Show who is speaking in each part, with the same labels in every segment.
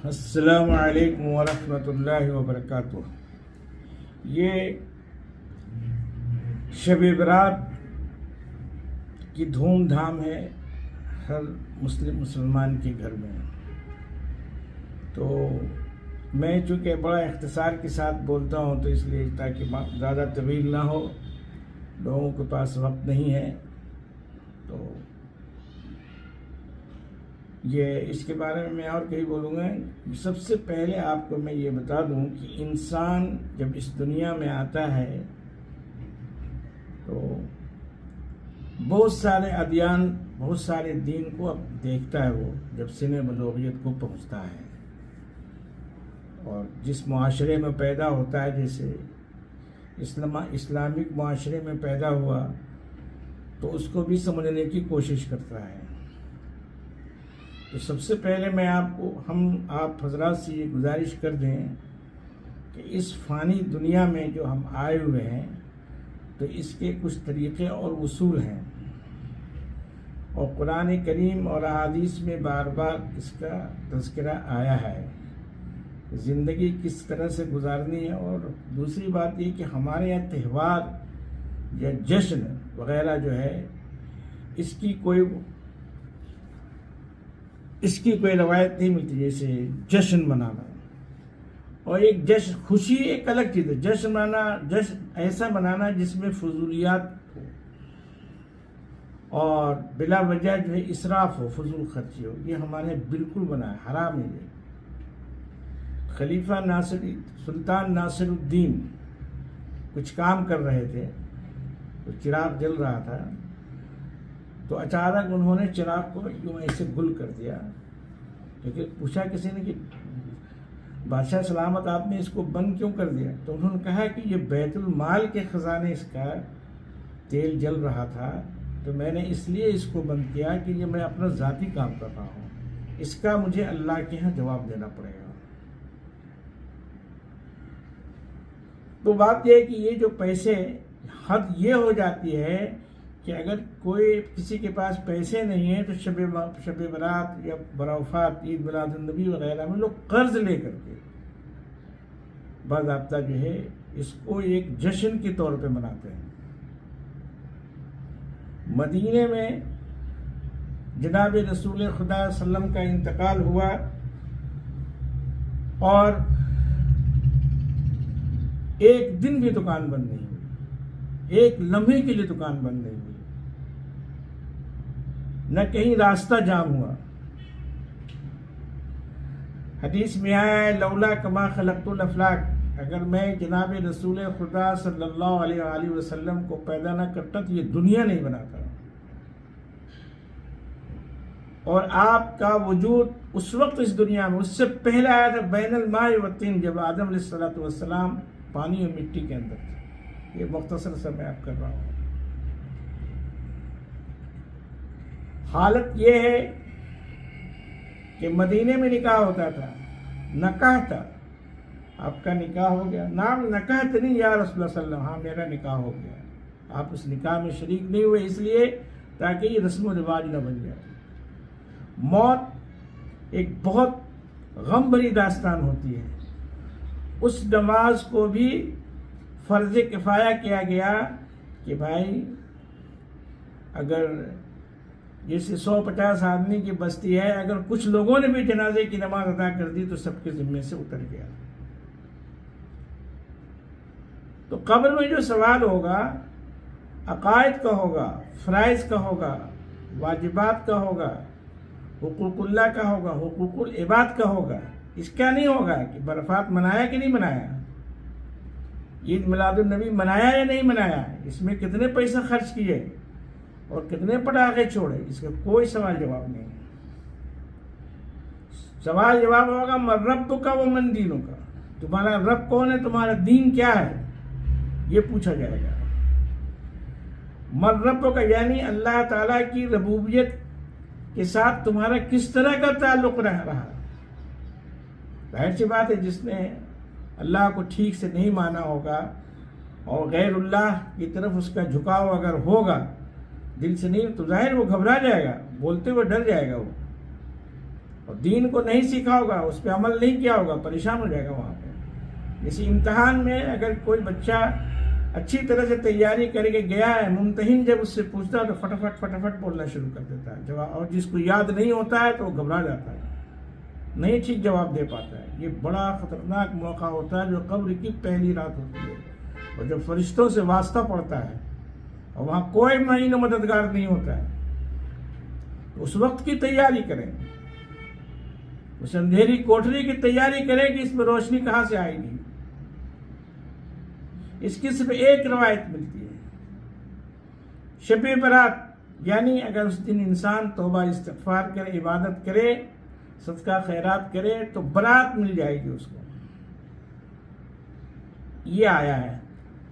Speaker 1: السلام علیکم ورحمۃ اللہ وبرکاتہ۔ یہ شب برات کی دھوم دھام ہے ہر مسلمان کے گھر میں، تو میں چونکہ بڑا اختصار کے ساتھ بولتا ہوں تو اس لیے تاکہ زیادہ طویل نہ ہو، لوگوں کے پاس وقت نہیں ہے، تو یہ اس کے بارے میں اور کہیں بولوں گا۔ سب سے پہلے آپ کو میں یہ بتا دوں کہ انسان جب اس دنیا میں آتا ہے تو بہت سارے ادیان، بہت سارے دین کو اب دیکھتا ہے، وہ جب سن بلوغیت کو پہنچتا ہے اور جس معاشرے میں پیدا ہوتا ہے، جیسے اسلامک معاشرے میں پیدا ہوا تو اس کو بھی سمجھنے کی کوشش کرتا ہے۔ تو سب سے پہلے میں آپ حضرات سے یہ گزارش کر دیں کہ اس فانی دنیا میں جو ہم آئے ہوئے ہیں تو اس کے کچھ طریقے اور اصول ہیں، اور قرآن کریم اور احادیث میں بار بار اس کا تذکرہ آیا ہے، زندگی کس طرح سے گزارنی ہے۔ اور دوسری بات یہ کہ ہمارے یہاں تہوار یا جشن وغیرہ جو ہے اس کی کوئی روایت نہیں ملتی، جیسے جشن منانا، اور ایک جشن خوشی ایک الگ چیز ہے، جشن ایسا منانا جس میں فضولیات ہو اور بلا وجہ جو ہے اسراف ہو، فضول خرچی ہو، یہ ہمارے بالکل منع ہے، حرام ہے یہ۔ خلیفہ سلطان ناصر الدین کچھ کام کر رہے تھے تو چراغ جل رہا تھا، تو اچانک انہوں نے چراغ کو یوں ایسے گل کر دیا، کیونکہ پوچھا کسی نے کہ بادشاہ سلامت آپ نے اس کو بند کیوں کر دیا؟ تو انہوں نے کہا کہ یہ بیت المال کے خزانے اس کا تیل جل رہا تھا، تو میں نے اس لیے اس کو بند کیا کہ یہ میں اپنا ذاتی کام کر رہا ہوں، اس کا مجھے اللہ کے ہاں جواب دینا پڑے گا۔ تو بات یہ ہے کہ یہ جو پیسے، حد یہ ہو جاتی ہے کہ اگر کسی کے پاس پیسے نہیں ہیں تو شب برات یا براوفات، عید میلاد النبی وغیرہ میں لوگ قرض لے کر کے باضابطہ جو ہے اس کو ایک جشن کے طور پہ مناتے ہیں۔ مدینے میں جناب رسول خدا صلی اللہ علیہ وسلم کا انتقال ہوا اور ایک دن بھی دکان بند نہیں ہوئی، ایک لمحے کے لیے دکان بند نہیں ہوئی، نہ کہیں راستہ جام ہوا۔ حدیث میں آیا ہے لولا کما خلقت الافلاک، اگر میں جناب رسول خدا صلی اللہ علیہ وآلہ وسلم کو پیدا نہ کرتا تو یہ دنیا نہیں بناتا، اور آپ کا وجود اس وقت اس دنیا میں، اس سے پہلے آیا تھا بین الماء والطین، جب آدم علیہ السلام پانی اور مٹی کے اندر تھے۔ یہ مختصر سا میں آپ کر رہا ہوں۔ حالت یہ ہے کہ مدینے میں نکاح ہوتا تھا، نکاح تھا، آپ کا نکاح ہو گیا، نام نکاح تو نہیں یا رسول اللہ صلی اللہ علیہ وسلم، ہاں میرا نکاح ہو گیا، آپ اس نکاح میں شریک نہیں ہوئے، اس لیے تاکہ یہ رسم و رواج نہ بن جائے۔ موت ایک بہت غم بھری داستان ہوتی ہے، اس نماز کو بھی فرض کفایہ کیا گیا کہ بھائی اگر جیسے 150 آدمی کی بستی ہے، اگر کچھ لوگوں نے بھی جنازے کی نماز ادا کر دی تو سب کے ذمے سے اتر گیا۔ تو قبر میں جو سوال ہوگا عقائد کا ہوگا، فرائض کا ہوگا، واجبات کا ہوگا، حقوق اللہ کا ہوگا، حقوق العباد کا ہوگا، اس کا نہیں ہوگا کہ برفات منایا کہ نہیں منایا، عید میلاد النبی منایا یا نہیں منایا، اس میں کتنے پیسے خرچ کیے اور کتنے پٹاخے چھوڑے، اس کا کوئی سوال جواب نہیں ہے۔ سوال جواب ہوگا من ربک و من دینک، تمہارا رب کون ہے، تمہارا دین کیا ہے، یہ پوچھا جائے گا۔ من ربک یعنی اللہ تعالیٰ کی ربوبیت کے ساتھ تمہارا کس طرح کا تعلق رہا۔ ظاہر سی بات ہے جس نے اللہ کو ٹھیک سے نہیں مانا ہوگا اور غیر اللہ کی طرف اس کا جھکاؤ اگر ہوگا دل سے نہیں، تو ظاہر وہ گھبرا جائے گا، بولتے ہوئے ڈر جائے گا وہ، اور دین کو نہیں سیکھا ہوگا، اس پہ عمل نہیں کیا ہوگا، پریشان ہو جائے گا وہاں پہ۔ اسی امتحان میں اگر کوئی بچہ اچھی طرح سے تیاری کر کے گیا ہے، ممتحن جب اس سے پوچھتا ہے تو فٹافٹ بولنا شروع کر دیتا ہے جواب، اور جس کو یاد نہیں ہوتا ہے تو وہ گھبرا جاتا ہے، نہیں ٹھیک جواب دے پاتا ہے۔ یہ بڑا خطرناک موقع ہوتا ہے جو قبر کی پہلی رات ہوتی ہے، اور جب فرشتوں سے واسطہ پڑتا ہے اور وہاں کوئی معین و مددگار نہیں ہوتا ہے، تو اس وقت کی تیاری کریں، اس اندھیری کوٹری کی تیاری کریں کہ اس میں روشنی کہاں سے آئے گی۔ اس کی صرف ایک روایت ملتی ہے، شب برات، یعنی اگر اس دن انسان توبہ استغفار کرے، عبادت کرے، صدقہ خیرات کرے تو برات مل جائے گی اس کو، یہ آیا ہے۔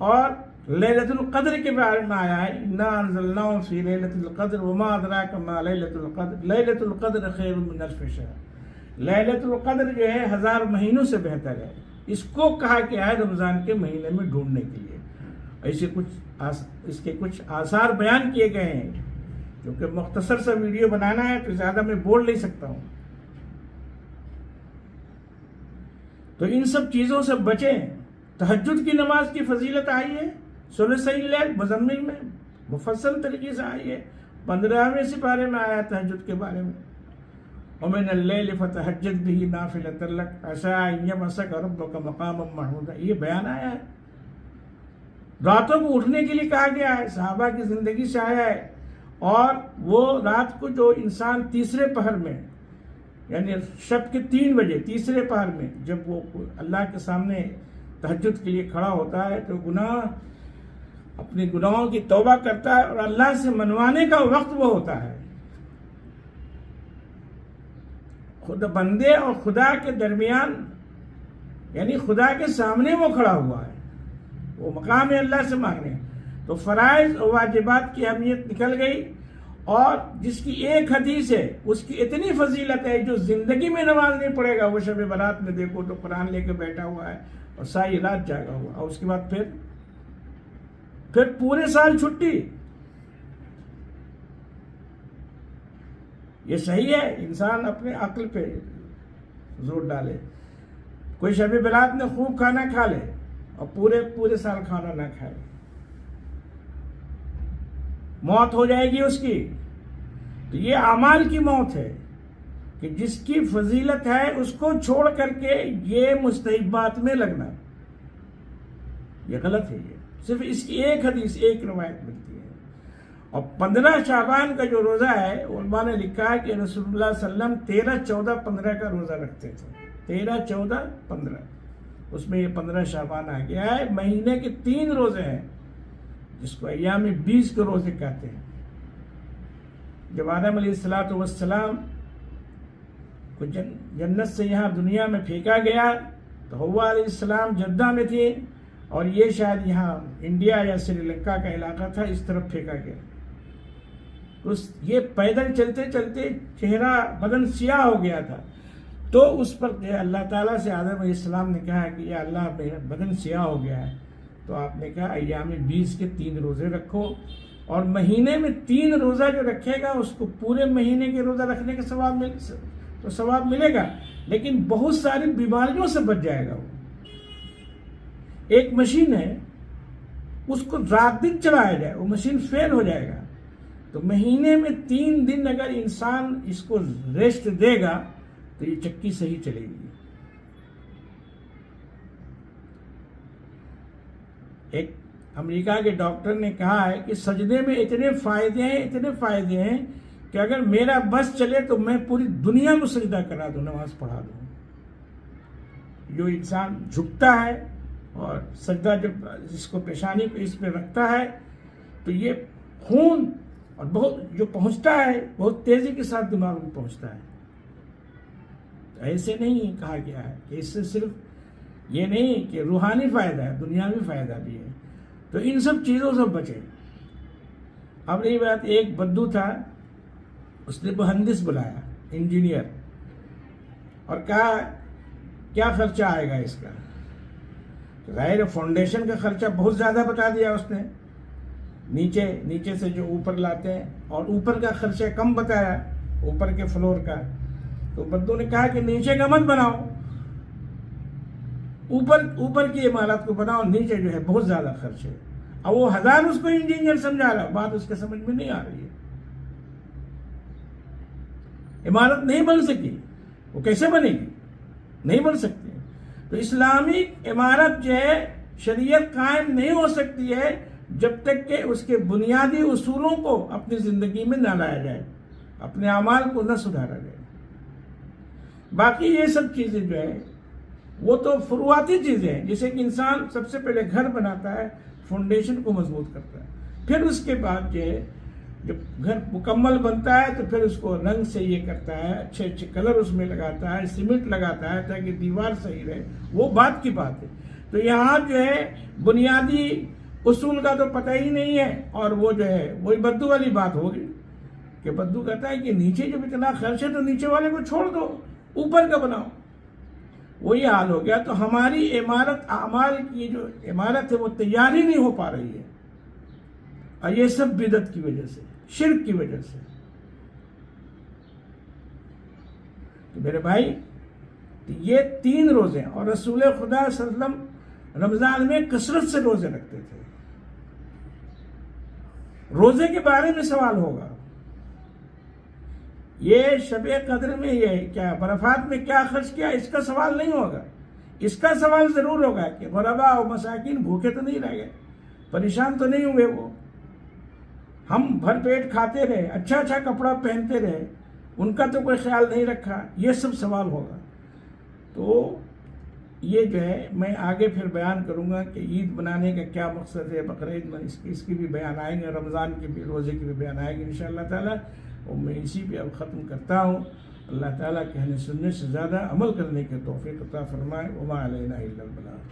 Speaker 1: اور لیلۃ القدر کے بارے میں آیا ہے، انا انزلناه فی لیلۃ القدر وما ادراک ما لیلۃ القدر، لیلۃ القدر خیر من الف شہر۔ لیلۃ القدر جو ہے 1000 مہینوں سے بہتر ہے، اس کو کہا گیا ہے رمضان کے مہینے میں ڈھونڈنے کے لیے۔ ایسے اس کے کچھ آثار بیان کیے گئے ہیں، کیونکہ مختصر سا ویڈیو بنانا ہے تو زیادہ میں بول نہیں سکتا ہوں، تو ان سب چیزوں سے بچیں۔ تہجد کی نماز کی فضیلت آئی ہے ثلثی اللیل مزمل میں، مفصل طریقے سے آئی ہے، 15ویں سپارے میں آیا تہجد کے بارے میں، وَمِنَ اللَّيْلِ فَتَهَجَّدْ بِهِ نَافِلَةً لَكَ عَسَىٰ أَن يَبْعَثَكَ رَبُّكَ مَقَامًا مَحْمُودًا، یہ بیان آیا ہے۔ راتوں کو اٹھنے کے لیے کہا گیا ہے، صحابہ کی زندگی سے آیا ہے، اور وہ رات کو جو انسان تیسرے پہر میں، یعنی شب کے 3 بجے تیسرے پہر میں جب وہ اللہ کے سامنے تہجد کے لیے کھڑا ہوتا ہے تو اپنے گناہوں کی توبہ کرتا ہے، اور اللہ سے منوانے کا وقت وہ ہوتا ہے۔ خود بندے اور خدا کے درمیان، یعنی خدا کے سامنے وہ کھڑا ہوا ہے، وہ مقام اللہ سے مانگنے، تو فرائض اور واجبات کی اہمیت نکل گئی۔ اور جس کی ایک حدیث ہے اس کی اتنی فضیلت ہے، جو زندگی میں نماز نہیں پڑھے گا وہ شب برات میں دیکھو تو قرآن لے کے بیٹھا ہوا ہے اور ساری رات جاگا ہوا، اور اس کے بعد پھر پورے سال چھٹی۔ یہ صحیح ہے، انسان اپنے عقل پہ زور ڈالے، کوئی شب برات میں خوب کھانا کھا لے اور پورے سال کھانا نہ کھائے، موت ہو جائے گی اس کی۔ تو یہ اعمال کی موت ہے کہ جس کی فضیلت ہے اس کو چھوڑ کر کے یہ مستحبات میں لگنا، یہ غلط ہے۔ یہ صرف اس کی ایک حدیث، ایک روایت ملتی ہے۔ اور 15 شعبان کا جو روزہ ہے، علماء نے لکھا ہے کہ رسول اللہ صلی اللہ علیہ وسلم 13، 14، 15 کا روزہ رکھتے تھے، 13، 14، 15، اس میں یہ 15 شعبان آ گیا ہے۔ مہینے کے 3 روزے ہیں جس کو ایام 20 کے روزے کہتے ہیں۔ جب آدم علیہ السلام کو جنت سے یہاں دنیا میں پھینکا گیا تو حوا علیہ السلام جدہ میں تھے، اور یہ شاید یہاں انڈیا یا سری لنکا کا علاقہ تھا، اس طرف پھینکا گیا۔ تو یہ پیدل چلتے چلتے چہرہ بدن سیاہ ہو گیا تھا، تو اس پر اللہ تعالیٰ سے آدم علیہ السلام نے کہا کہ یا اللہ میرا بدن سیاہ ہو گیا ہے، تو آپ نے کہا ایام 20 کے 3 روزے رکھو، اور مہینے میں 3 روزہ جو رکھے گا اس کو پورے مہینے کے روزہ رکھنے کا ثواب ملے گا، لیکن بہت ساری بیماریوں سے بچ جائے گا۔ وہ ایک مشین ہے، اس کو رات دن چلایا جائے وہ مشین فیل ہو جائے گا، تو مہینے میں 3 دن اگر انسان اس کو ریسٹ دے گا تو یہ چکی صحیح چلے گی۔ ایک امریکہ کے ڈاکٹر نے کہا ہے کہ سجدے میں اتنے فائدے ہیں کہ اگر میرا بس چلے تو میں پوری دنیا کو سجدہ کرا دوں، نماز پڑھا دوں۔ جو انسان جھکتا ہے اور سجدہ جس کو پیشانی کو اس پہ رکھتا ہے تو یہ خون اور بہت جو پہنچتا ہے بہت تیزی کے ساتھ دماغ میں پہنچتا ہے۔ تو ایسے نہیں کہا گیا ہے کہ اس سے صرف یہ نہیں کہ روحانی فائدہ ہے، دنیاوی فائدہ بھی ہے۔ تو ان سب چیزوں سے بچیں۔ اب رہی بات، ایک بدو تھا، اس نے مہندس بلایا، انجینئر، اور کہا کیا خرچہ آئے گا اس کا؟ ظاہر فاؤنڈیشن کا خرچہ بہت زیادہ بتا دیا اس نے، نیچے سے جو اوپر لاتے ہیں، اور اوپر کا خرچہ کم بتایا، اوپر کے فلور کا۔ تو بدو نے کہا کہ نیچے کا مت بناؤ، اوپر کی عمارت کو بناؤ، نیچے جو ہے بہت زیادہ خرچ ہے۔ اب وہ 1000 اس کو انجینئر سمجھا رہا، بات اس کے سمجھ میں نہیں آ رہی ہے، عمارت نہیں بن سکی، وہ کیسے بنے گی؟ نہیں بن سکتی۔ تو اسلامی عمارت جو ہے شریعت قائم نہیں ہو سکتی ہے جب تک کہ اس کے بنیادی اصولوں کو اپنی زندگی میں نہ لایا جائے، اپنے اعمال کو نہ سدھارا جائے۔ باقی یہ سب چیزیں جو ہے وہ تو فروعاتی چیزیں ہیں، جیسے کہ انسان سب سے پہلے گھر بناتا ہے، فاؤنڈیشن کو مضبوط کرتا ہے، پھر اس کے بعد جو ہے جب گھر مکمل بنتا ہے تو پھر اس کو رنگ سے یہ کرتا ہے، اچھے اچھے کلر اس میں لگاتا ہے، سیمنٹ لگاتا ہے تاکہ دیوار صحیح رہے، وہ بات کی بات ہے۔ تو یہاں جو ہے بنیادی اصول کا تو پتہ ہی نہیں ہے، اور وہ جو ہے وہی بدو والی بات ہوگی کہ بدو کہتا ہے کہ نیچے جب اتنا خرچ ہے تو نیچے والے کو چھوڑ دو، اوپر کا بناؤ، وہی حال ہو گیا۔ تو ہماری عمارت، اعمال کی جو عمارت ہے وہ تیار ہی نہیں ہو پا رہی ہے، اور یہ سب بدعت کی وجہ سے، شرک کی وجہ سے۔ تو میرے بھائی یہ 3 روزے، اور رسول خدا صلی اللہ علیہ وسلم رمضان میں کثرت سے روزے رکھتے تھے۔ روزے کے بارے میں سوال ہوگا، یہ شب قدر میں یہ کیا برفات میں کیا خرچ کیا، اس کا سوال نہیں ہوگا۔ اس کا سوال ضرور ہوگا کہ غربا و مساکین بھوکے تو نہیں رہ گئے، پریشان تو نہیں ہوئے، وہ ہم بھر پیٹ کھاتے رہے، اچھا اچھا کپڑا پہنتے رہے، ان کا تو کوئی خیال نہیں رکھا، یہ سب سوال ہوگا۔ تو یہ جو ہے میں آگے پھر بیان کروں گا کہ عید منانے کا کیا مقصد ہے، بقرعید میں اس کی بھی بیان آئیں گے، رمضان کے بھی روزے کی بھی بیان آئے گی انشاءاللہ تعالی۔ اور میں اسی پہ اب ختم کرتا ہوں۔ اللہ تعالیٰ کہنے سننے سے زیادہ عمل کرنے کے توفیق عطا فرمائے۔ وما علینا الا البلاغ۔